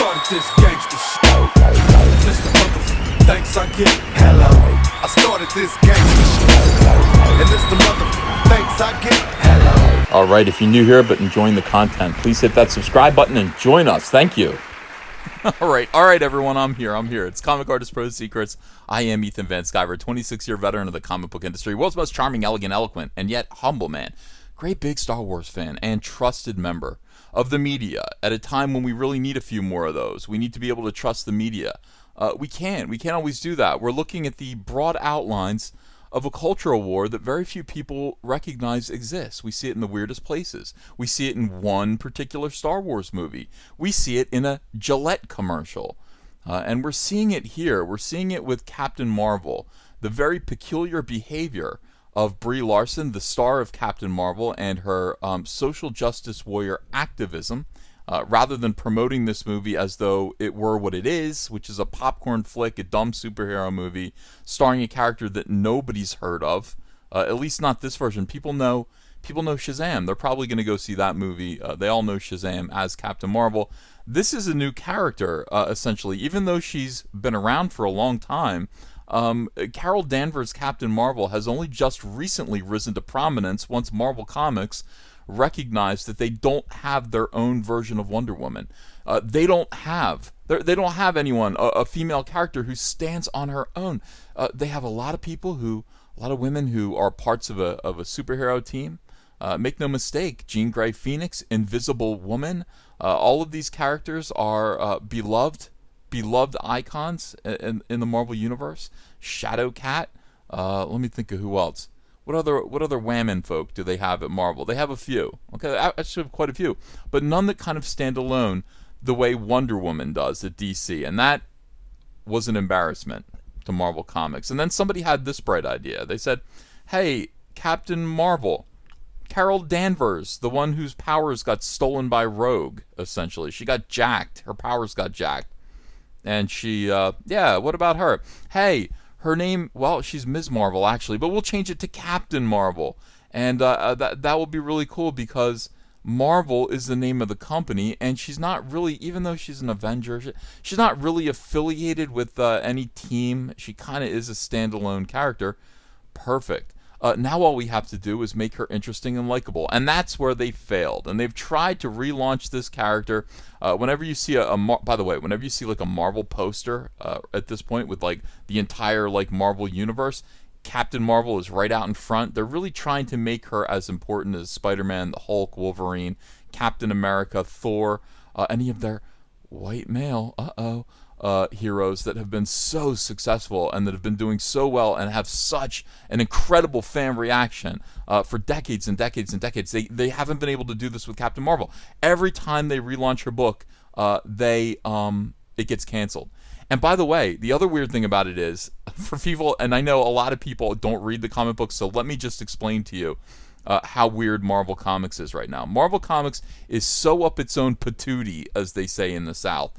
started this gangster shit. Mr. Motherfucker, thanks I get. Hello. I started this gangster shit. And this the motherfucker, thanks I get. Hello. All right, if you're new here but enjoying the content, please hit that subscribe button and join us. Thank you. All right, everyone. I'm here. It's Comic Artist Pro Secrets. I am Ethan Van Sciver, 26-year veteran of the comic book industry, world's most charming, elegant, eloquent, and yet humble man. Great big Star Wars fan and trusted member of the media at a time when we really need a few more of those. We need to be able to trust the media. We can't always do that. We're looking at the broad outlines of a cultural war that very few people recognize exists. We see it in the weirdest places. We see it in one particular Star Wars movie. We see it in a Gillette commercial. And we're seeing it here. We're seeing it with Captain Marvel. The very peculiar behavior of BRIE LARSON, the star of Captain Marvel, and her social justice warrior activism, rather than promoting this movie as though it were what it is, which is a popcorn flick, a dumb superhero movie, starring a character that nobody's heard of, at least not this version. People know Shazam. They're probably going to go see that movie. They all know Shazam as Captain Marvel. This is a new character, essentially. Even though she's been around for a long time, Carol Danvers' Captain Marvel has only just recently risen to prominence once Marvel Comics recognized that they don't have their own version of Wonder Woman. They don't have anyone, a female character who stands on her own. They have a lot of women who are parts of a superhero team. Make no mistake, Jean Grey Phoenix, Invisible Woman, all of these characters are beloved icons in the Marvel Universe. Shadow Cat. Let me think of who else. What other whammon folk do they have at Marvel? They have a few. Okay, actually have quite a few, but none that kind of stand alone the way Wonder Woman does at DC, and that was an embarrassment to Marvel Comics. And then somebody had this bright idea. They said, "Hey, Captain Marvel, Carol Danvers, the one whose powers got stolen by Rogue, essentially. She got jacked. Her powers got jacked. And she, what about her? Hey, her name, well, she's Ms. Marvel, actually, but we'll change it to Captain Marvel. And that will be really cool because Marvel is the name of the company, and she's not really, even though she's an Avenger, she's not really affiliated with any team. She kind of is a standalone character. Perfect. Now all we have to do is make her interesting and likable, and that's where they failed. And they've tried to relaunch this character. Whenever you see whenever you see like a Marvel poster at this point with like the entire like Marvel universe, Captain Marvel is right out in front. They're really trying to make her as important as Spider-Man, the Hulk, Wolverine, Captain America, Thor, any of their white male heroes that have been so successful and that have been doing so well and have such an incredible fan reaction for decades and decades and decades. They haven't been able to do this with Captain Marvel. Every time they relaunch her book, it gets canceled. And by the way, the other weird thing about it is, for people, and I know a lot of people don't read the comic books, so let me just explain to you how weird Marvel Comics is right now. Marvel Comics is so up its own patootie, as they say in the South,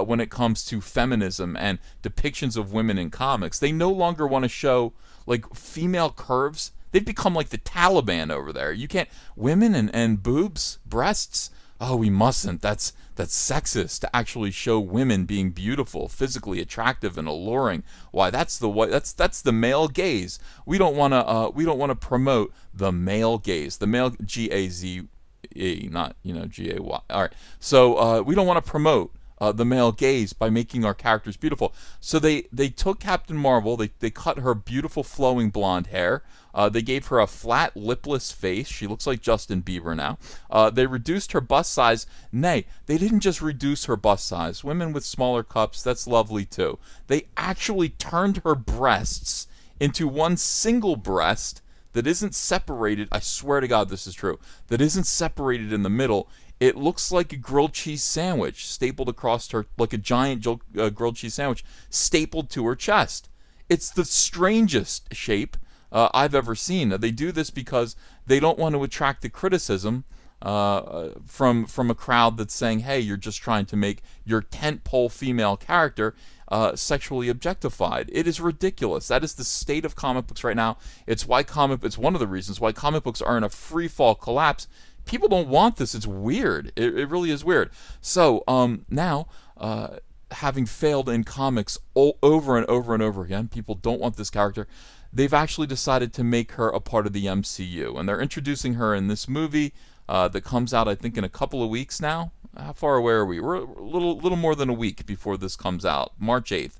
when it comes to feminism and depictions of women in comics. They no longer want to show like female curves. They've become like the Taliban over there. You can't, women and boobs, breasts. Oh, we mustn't. That's sexist to actually show women being beautiful, physically attractive and alluring. Why? That's the male gaze. We don't want to promote the male gaze. The male Gaze, not Gay. All right. So we don't want to promote the male gaze by making our characters beautiful. So they took Captain Marvel, they cut her beautiful flowing blonde hair, they gave her a flat lipless face. She looks like Justin Bieber now. They reduced her bust size. Nay, they didn't just reduce her bust size. Women with smaller cups, that's lovely too. They actually turned her breasts into one single breast that isn't separated. I swear to God this is true. That isn't separated in the middle. It looks like a grilled cheese sandwich stapled across her, like a giant grilled cheese sandwich stapled to her chest. It's the strangest shape I've ever seen. They do this because they don't want to attract the criticism from a crowd that's saying, hey, you're just trying to make your tentpole female character sexually objectified. It is ridiculous. That is the state of comic books right now. It's one of the reasons why comic books are in a free fall collapse. People don't want this. It's weird. It really is weird. So now having failed in comics over and over and over again. People don't want this character. They've actually decided to make her a part of the MCU, and they're introducing her in this movie that comes out, I think, in a couple of weeks now. How far away are we? We're a little more than a week before this comes out, March 8th.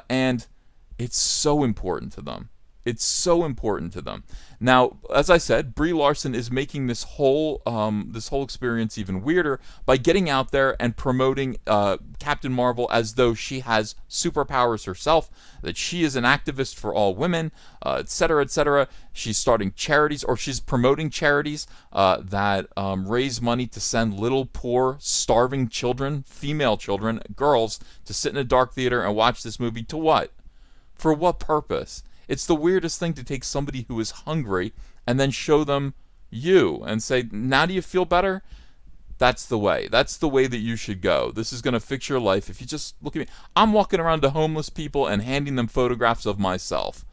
And it's so important to them. It's so important to them. Now, as I said, Brie Larson is making this whole experience even weirder by getting out there and promoting Captain Marvel as though she has superpowers herself, that she is an activist for all women, etc., etc. She's starting charities, or she's promoting charities that raise money to send little, poor, starving children, female children, girls, to sit in a dark theater and watch this movie. To what? For what purpose? It's the weirdest thing to take somebody who is hungry and then show them you and say, now do you feel better? That's the way. That's the way that you should go. This is going to fix your life. If you just look at me. I'm walking around to homeless people and handing them photographs of myself.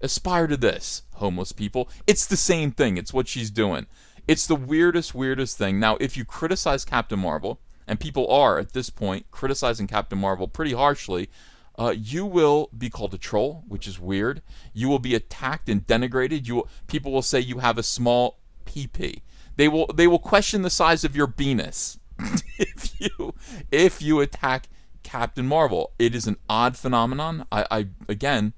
Aspire to this, homeless people. It's the same thing. It's what she's doing. It's the weirdest thing. Now, if you criticize Captain Marvel, and people are, at this point, criticizing Captain Marvel pretty harshly, you will be called a troll, which is weird. You will be attacked and denigrated. People will say you have a small PP. They will question the size of your penis if you attack Captain Marvel. It is an odd phenomenon. Again,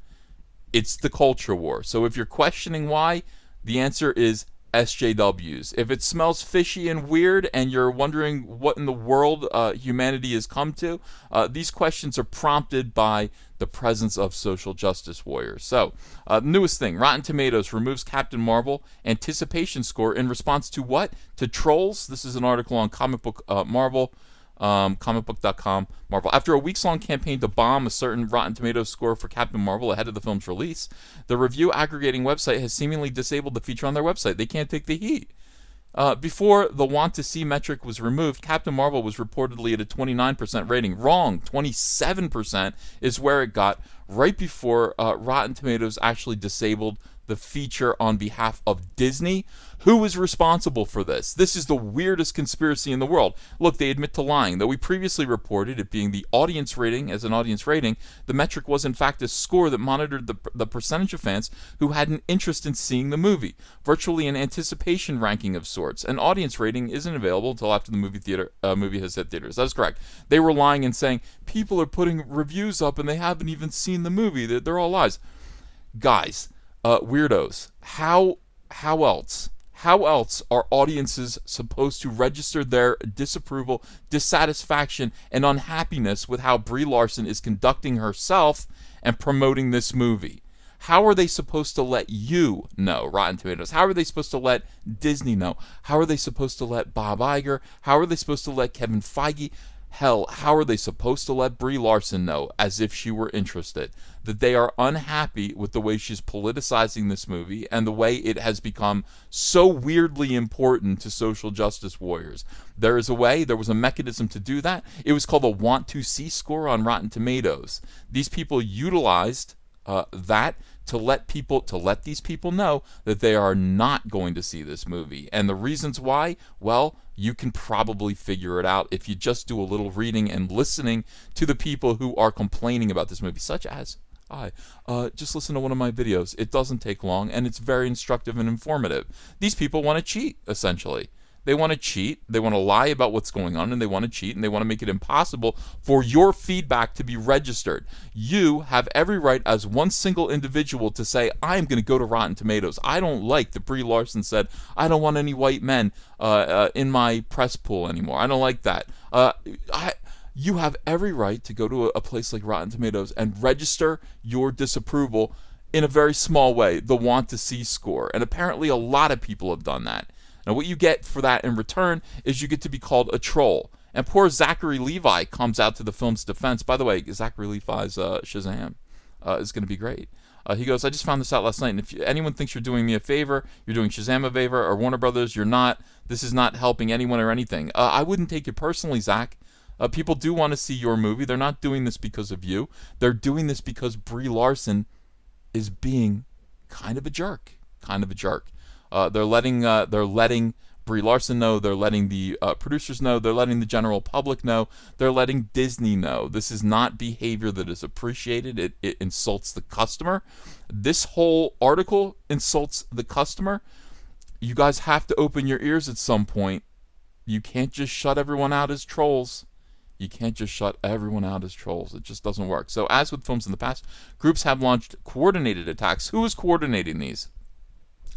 it's the culture war. So if you're questioning why, the answer is SJWs. If it smells fishy and weird and you're wondering what in the world humanity has come to, these questions are prompted by the presence of social justice warriors. So, newest thing, Rotten Tomatoes removes Captain Marvel anticipation score in response to what? To trolls? This is an article on Comic Book Marvel. Comicbook.com, Marvel. After a weeks-long campaign to bomb a certain Rotten Tomatoes score for Captain Marvel ahead of the film's release, the review aggregating website has seemingly disabled the feature on their website. They can't take the heat. Before the want-to-see metric was removed, Captain Marvel was reportedly at a 29% rating. Wrong. 27% is where it got right before Rotten Tomatoes actually disabled the feature on behalf of Disney. Who is responsible for this? This is the weirdest conspiracy in the world. Look, they admit to lying. Though we previously reported it being the audience rating as an audience rating, the metric was in fact a score that monitored the percentage of fans who had an interest in seeing the movie. Virtually an anticipation ranking of sorts. An audience rating isn't available until after the movie has hit theaters. That is correct. They were lying and saying, people are putting reviews up and they haven't even seen the movie. They're all lies. Guys, weirdos, how else are audiences supposed to register their disapproval, dissatisfaction, and unhappiness with how Brie Larson is conducting herself and promoting this movie? How are they supposed to let you know, Rotten Tomatoes? How are they supposed to let Disney know? How are they supposed to let Bob Iger? How are they supposed to let Kevin Feige? Hell, how are they supposed to let Brie Larson know, as if she were interested, that they are unhappy with the way she's politicizing this movie and the way it has become so weirdly important to social justice warriors? There is a way, there was a mechanism to do that. It was called a want-to-see score on Rotten Tomatoes. These people utilized that to let these people know that they are not going to see this movie. And the reasons why, well, you can probably figure it out if you just do a little reading and listening to the people who are complaining about this movie, such as I. Just listen to one of my videos. It doesn't take long, and it's very instructive and informative. These people want to cheat, essentially. They want to cheat, they want to lie about what's going on, and they want to cheat, and they want to make it impossible for your feedback to be registered. You have every right as one single individual to say, I'm going to go to Rotten Tomatoes. I don't like that Brie Larson said, I don't want any white men in my press pool anymore. I don't like that. You have every right to go to a place like Rotten Tomatoes and register your disapproval in a very small way, the want-to-see score. And apparently a lot of people have done that. Now, what you get for that in return is you get to be called a troll. And poor Zachary Levi comes out to the film's defense. By the way, Zachary Levi's Shazam is going to be great. He goes, I just found this out last night, and if anyone thinks you're doing me a favor, you're doing Shazam a favor, or Warner Brothers, you're not. This is not helping anyone or anything. I wouldn't take it personally, Zach. People do want to see your movie. They're not doing this because of you. They're doing this because Brie Larson is being kind of a jerk. They're letting Brie Larson know, they're letting the producers know, they're letting the general public know, they're letting Disney know. This is not behavior that is appreciated. It insults the customer. This whole article insults the customer. You guys have to open your ears at some point. You can't just shut everyone out as trolls. You can't just shut everyone out as trolls. It just doesn't work. So as with films in the past, groups have launched coordinated attacks. Who is coordinating these?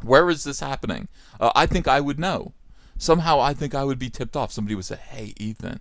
Where is this happening? I think I would know. Somehow I think I would be tipped off. Somebody would say, hey, Ethan,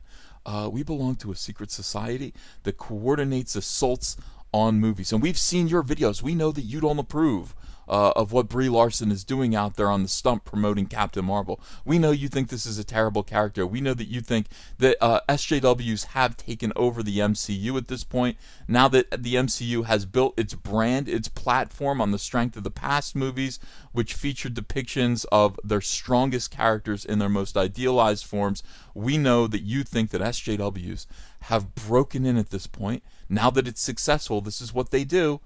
we belong to a secret society that coordinates assaults on movies. And we've seen your videos. We know that you don't approve of what Brie Larson is doing out there on the stump promoting Captain Marvel. We know you think this is a terrible character. We know that you think that SJWs have taken over the MCU at this point. Now that the MCU has built its brand, its platform on the strength of the past movies, which featured depictions of their strongest characters in their most idealized forms, we know that you think that SJWs have broken in at this point. Now that it's successful, this is what they do.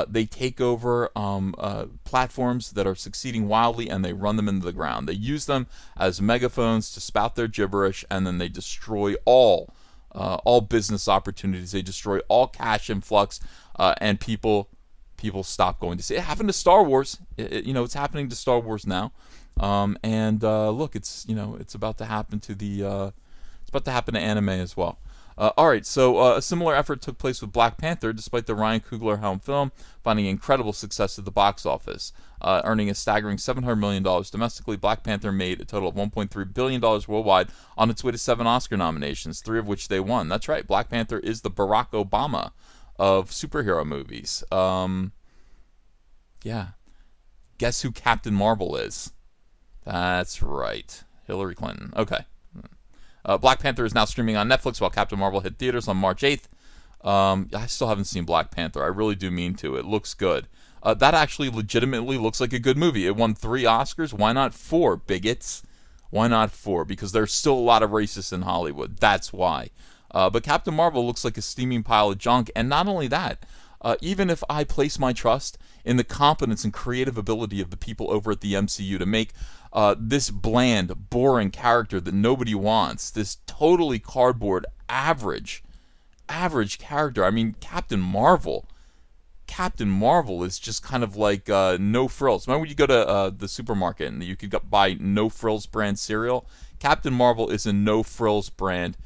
They take over platforms that are succeeding wildly and they run them into the ground. They use them as megaphones to spout their gibberish, and then they destroy all business opportunities. They destroy all cash influx, and people stop going to see it. It happened to Star Wars. It's happening to Star Wars now. Look, it's about to happen to anime as well. Alright, so a similar effort took place with Black Panther, despite the Ryan Coogler-helmed film finding incredible success at the box office. Earning a staggering $700 million domestically, Black Panther made a total of $1.3 billion worldwide on its way to 7 Oscar nominations, 3 of which they won. That's right, Black Panther is the Barack Obama of superhero movies. Yeah. Guess who Captain Marvel is? That's right, Hillary Clinton. Okay. Black Panther is now streaming on Netflix, while Captain Marvel hit theaters on March 8th. I still haven't seen Black Panther. I really do mean to. It looks good. That actually legitimately looks like a good movie. It won 3 Oscars. Why not 4, bigots? Why not 4? Because there's still a lot of racists in Hollywood. That's why. But Captain Marvel looks like a steaming pile of junk. And not only that, even if I place my trust in the competence and creative ability of the people over at the MCU to make this bland, boring character that nobody wants, this totally cardboard, average character. I mean, Captain Marvel is just kind of like no frills. Remember when you go to the supermarket and you could buy no frills brand cereal? Captain Marvel is a no frills brand,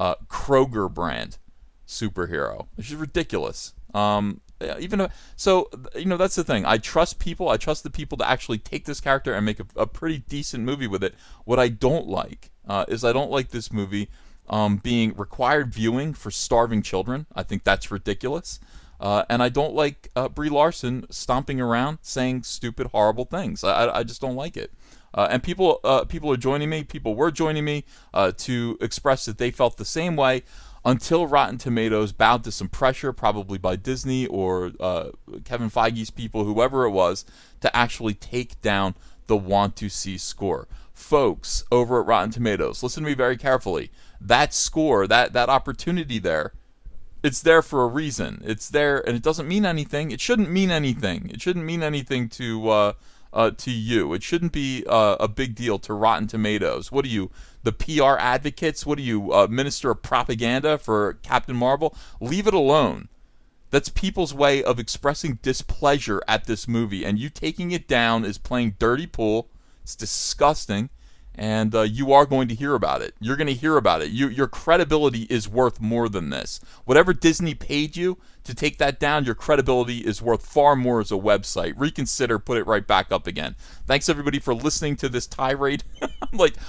Kroger brand superhero, which is ridiculous. That's the thing. I trust people. I trust the people to actually take this character and make a pretty decent movie with it. What I don't like is I don't like this movie being required viewing for starving children. I think that's ridiculous. And I don't like Brie Larson stomping around saying stupid, horrible things. I just don't like it. And people are joining me. People were joining me to express that they felt the same way, until Rotten Tomatoes bowed to some pressure, probably by Disney or Kevin Feige's people, whoever it was, to actually take down the want-to-see score. Folks over at Rotten Tomatoes, listen to me very carefully. That score, that opportunity there, it's there for a reason. It's there, and it doesn't mean anything. It shouldn't mean anything. It shouldn't mean anything to you. It shouldn't be a big deal to Rotten Tomatoes. What are you, the PR advocates? What are you, minister of propaganda for Captain Marvel? Leave it alone. That's people's way of expressing displeasure at this movie, and you taking it down is playing dirty pool. It's disgusting, and you are going to hear about it. You're going to hear about it. Your credibility is worth more than this. Whatever Disney paid you to take that down, your credibility is worth far more as a website. Reconsider, put it right back up again. Thanks everybody for listening to this tirade.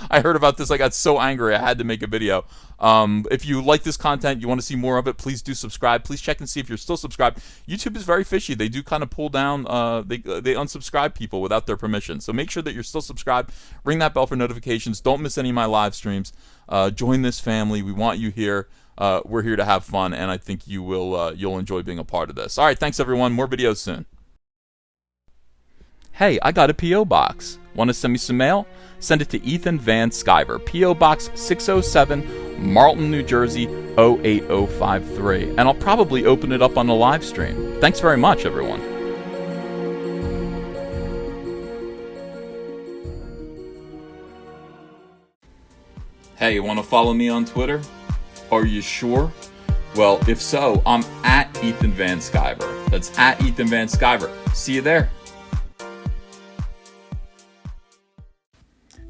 I heard about this, I got so angry I had to make a video. If you like this content, you want to see more of it, please do subscribe. Please check and see if you're still subscribed. YouTube is very fishy. They do kind of pull down, they unsubscribe people without their permission. So make sure that you're still subscribed. Ring that bell for notifications. Don't miss any of my live streams. Join this family. We want you here. We're here to have fun, and I think you'll enjoy being a part of this. All right, thanks everyone. More videos soon. Hey, I got a P.O. box. Want to send me some mail? Send it to Ethan Van Sciver, P.O. Box 607, Marlton, New Jersey 08053, and I'll probably open it up on the live stream. Thanks very much, everyone. Hey, you want to follow me on Twitter? Are you sure? Well, if so, I'm at Ethan Van Sciver. That's at Ethan Van Sciver. See you there.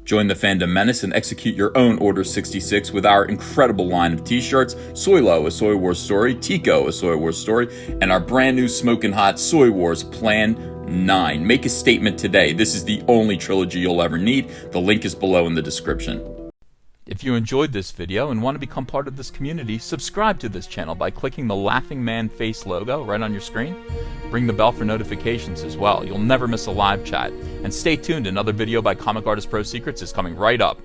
Join the fandom menace and execute your own Order 66 with our incredible line of t-shirts, Soylo, a Soy Wars story, Tico, a Soy Wars story, and our brand new smoking hot Soy Wars Plan 9. Make a statement today. This is the only trilogy you'll ever need. The link is below in the description. If you enjoyed this video and want to become part of this community, subscribe to this channel by clicking the laughing man face logo right on your screen. Ring the bell for notifications as well. You'll never miss a live chat. And stay tuned, another video by Comic Artist Pro Secrets is coming right up.